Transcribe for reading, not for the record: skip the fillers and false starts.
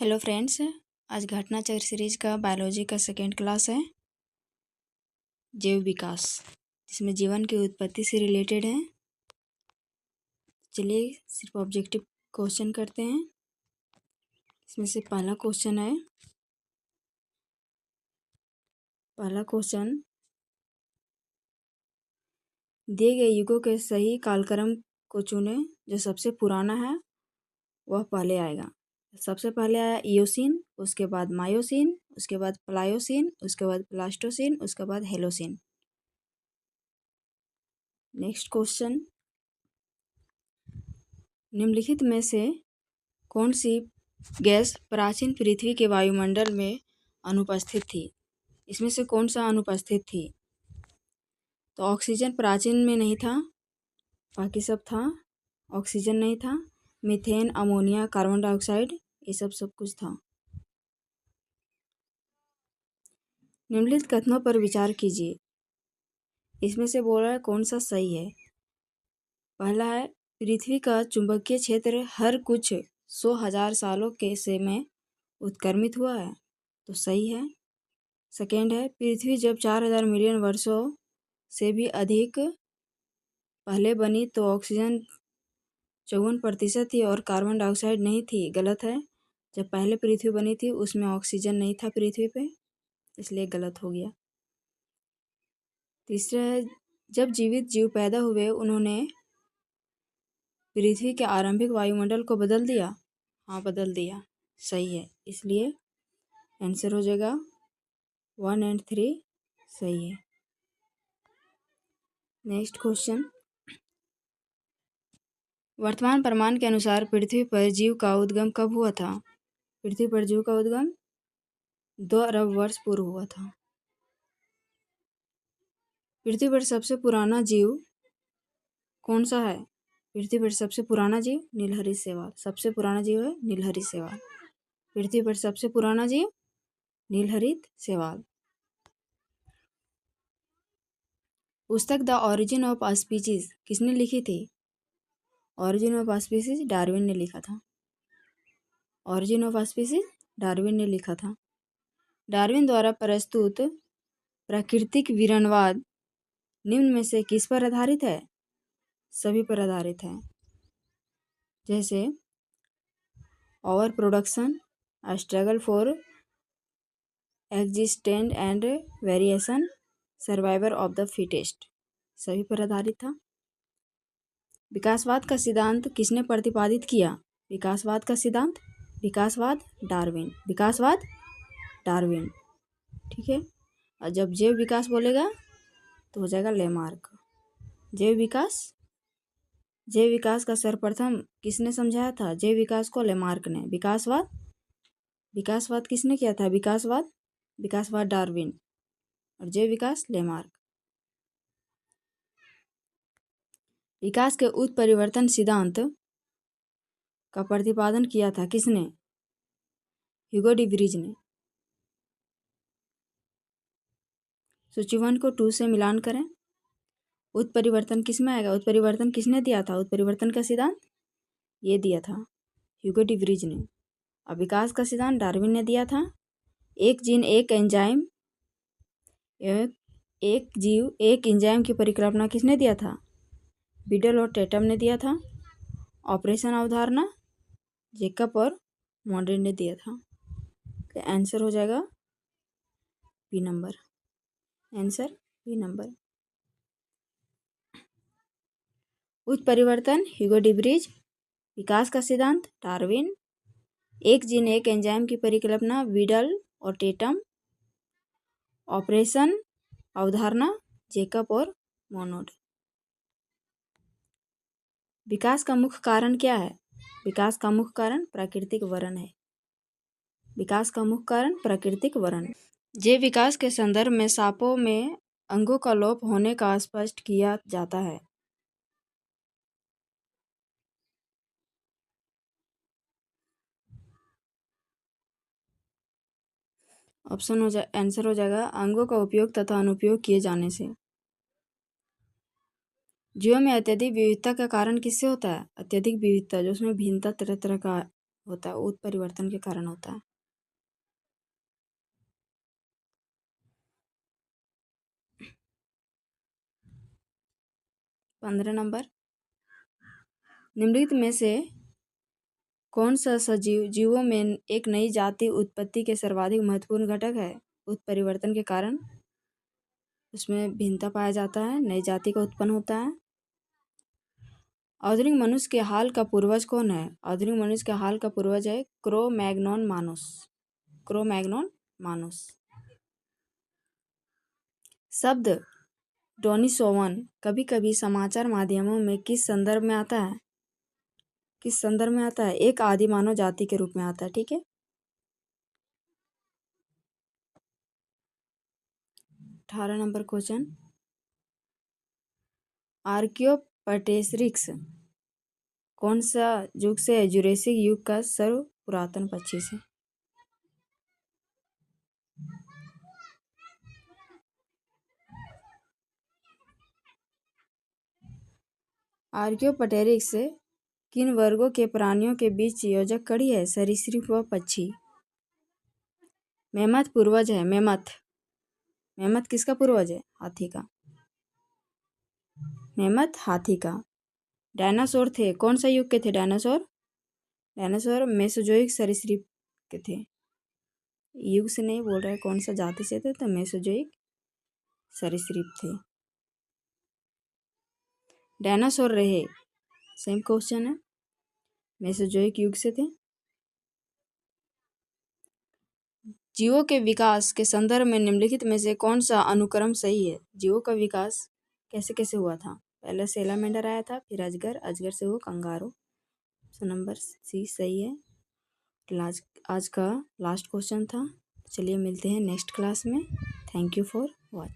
Hello friends, आज घटना चक्र सीरीज का बायोलॉजी का सेकेंड क्लास है जैव विकास, जिसमें जीवन की उत्पत्ति से रिलेटेड है। चलिए सिर्फ ऑब्जेक्टिव क्वेश्चन करते हैं। इसमें से पहला क्वेश्चन दिए गए युगों के सही कालक्रम को चुनें। जो सबसे पुराना है वह पहले आएगा। सबसे पहले आया इयोसिन, उसके बाद मायोसिन, उसके बाद प्लायोसिन, उसके बाद प्लास्टोसिन, उसके बाद हेलोसिन। नेक्स्ट क्वेश्चन, निम्नलिखित में से कौन सी गैस प्राचीन पृथ्वी के वायुमंडल में अनुपस्थित थी? इसमें से कौन सा अनुपस्थित थी? तो ऑक्सीजन प्राचीन में नहीं था, बाकी सब था। ऑक्सीजन नहीं था, मीथेन, अमोनिया, कार्बन डाइऑक्साइड, ये सब कुछ था। निम्नलिखित कथनों पर विचार कीजिए। इसमें से बोल रहा है कौन सा सही है। पहला है, पृथ्वी का चुंबकीय क्षेत्र हर कुछ 100,000 सालों के से में उत्क्रमित हुआ है, तो सही है। सेकेंड है, पृथ्वी जब 4,000 मिलियन वर्षों से भी अधिक पहले बनी तो ऑक्सीजन 54% थी और कार्बन डाइऑक्साइड नहीं थी, गलत है। जब पहले पृथ्वी बनी थी उसमें ऑक्सीजन नहीं था पृथ्वी पे, इसलिए गलत हो गया। तीसरा है, जब जीवित जीव पैदा हुए उन्होंने पृथ्वी के आरंभिक वायुमंडल को बदल दिया। हाँ, बदल दिया, सही है। इसलिए आंसर हो जाएगा 1 और 3 सही है। नेक्स्ट क्वेश्चन, वर्तमान प्रमाण के अनुसार पृथ्वी पर जीव का उद्गम कब हुआ था? पृथ्वी पर जीव का उद्गम 2 अरब वर्ष पूर्व हुआ था। पृथ्वी पर सबसे पुराना जीव कौन सा है? पृथ्वी पर सबसे पुराना जीव नीलहरित शैवाल। सबसे पुराना जीव है नीलहरित शैवाल। पृथ्वी पर सबसे पुराना जीव नीलहरित शैवाल। पुस्तक द ऑरिजिन ऑफ स्पीसीज किसने लिखी थी? ऑरिजिन ऑफ स्पीसीज डार्विन ने लिखा था। ऑरिजिन ऑफ स्पीसीज डार्विन ने लिखा था। डार्विन द्वारा प्रस्तुत प्राकृतिक विवरणवाद निम्न में से किस पर आधारित है? सभी पर आधारित है, जैसे over production, struggle for existence and variation, survival of the fittest, सभी पर आधारित था। विकासवाद का सिद्धांत किसने प्रतिपादित किया? विकासवाद का सिद्धांत, विकासवाद डार्विन। विकासवाद डार्विन, ठीक है। और जब जैव विकास बोलेगा तो हो जाएगा लेमार्क। जैव विकास का सर्वप्रथम किसने समझाया था? जैव विकास को लेमार्क ने। विकासवाद किसने किया था? विकासवाद डार्विन और जैव विकास लेमार्क। विकास के उत्परिवर्तन सिद्धांत का प्रतिपादन किया था किसने? ह्यूगो डी व्रीज ने। सूची 1 को 2 से मिलान करें। उत्परिवर्तन किस में आएगा? उत्परिवर्तन किसने दिया था? उत्परिवर्तन का सिद्धांत ये दिया था ह्यूगो डी व्रीज ने। और विकास का सिद्धांत डार्विन ने दिया था। एक जीन एक एंजाइम, एक जीव एक एंजाइम की परिकल्पना किसने दिया था? बीडल और टेटम ने दिया था। ऑपरेशन अवधारणा जेकब और मॉन्डे ने दिया था। तो आंसर हो जाएगा B number. Answer B number. उत्परिवर्तन ह्यूगो डी व्रीज, विकास का सिद्धांत डार्विन, एक जीन एक एंजाइम की परिकल्पना बीडल और टेटम, ऑपरेशन अवधारणा जेकब और मोनोड। विकास का मुख्य कारण क्या है? विकास का मुख्य कारण प्राकृतिक वरण है। विकास का मुख्य कारण प्राकृतिक वरण। जैव विकास के संदर्भ में सांपों में अंगों का लोप होने का स्पष्ट किया जाता है। आंसर हो जाएगा अंगों का उपयोग तथा अनुपयोग किए जाने से। जीवों में अत्यधिक विविधता का कारण किससे होता है? अत्यधिक विविधता, जो उसमें भिन्नता तरह तरह का होता है, उत्परिवर्तन के कारण होता है। 15 नंबर, निम्नलिखित में से कौन सा सजीव जीवों में एक नई जाति उत्पत्ति के सर्वाधिक महत्वपूर्ण घटक है? उत्परिवर्तन के कारण उसमें भिन्नता पाया जाता है, नई जाति का उत्पन्न होता है। आधुनिक मनुष्य के हाल का पूर्वज कौन है? आधुनिक मनुष्य के हाल का पूर्वज है क्रो-मैग्नोन मानुस। क्रो-मैग्नोन मानुस। शब्द डोनिसोवन कभी कभी समाचार माध्यमों में किस संदर्भ में आता है? किस संदर्भ में आता है? एक आदि मानव जाति के रूप में आता है। ठीक है। 18 नंबर क्वेश्चन, आर्कियोप्टेरिक्स कौन सा युग से है? जुरेसिक युग का सर्व पुरातन पक्षी से। आर्कियोप्टेरिक्स किन वर्गों के प्राणियों के बीच योजक कड़ी है? सरीसृप व पक्षी। मेमथ पूर्वज है। मेमथ, मेमथ किसका पूर्वज है? हाथी का। मेमथ हाथी का। डायनासोर थे, कौन सा युग के थे डायनासोर? डायनासोर मेसोजोइक सरीसृप के थे। युग से नहीं बोल रहे कौन सा जाति से थे, तो मेसोजोइक सरीसृप थे। डायनासोर रहे, सेम क्वेश्चन है, मेसोजोइक युग से थे। जीवों के विकास के संदर्भ में निम्नलिखित में से कौन सा अनुक्रम सही है? जीवों का विकास कैसे कैसे हुआ था? पहले सेलामेंडर आया था, फिर अजगर, अजगर से हुआ कंगारू। तो नंबर सी सही है। आज का लास्ट क्वेश्चन था। चलिए मिलते हैं नेक्स्ट क्लास में। Thank you for watch.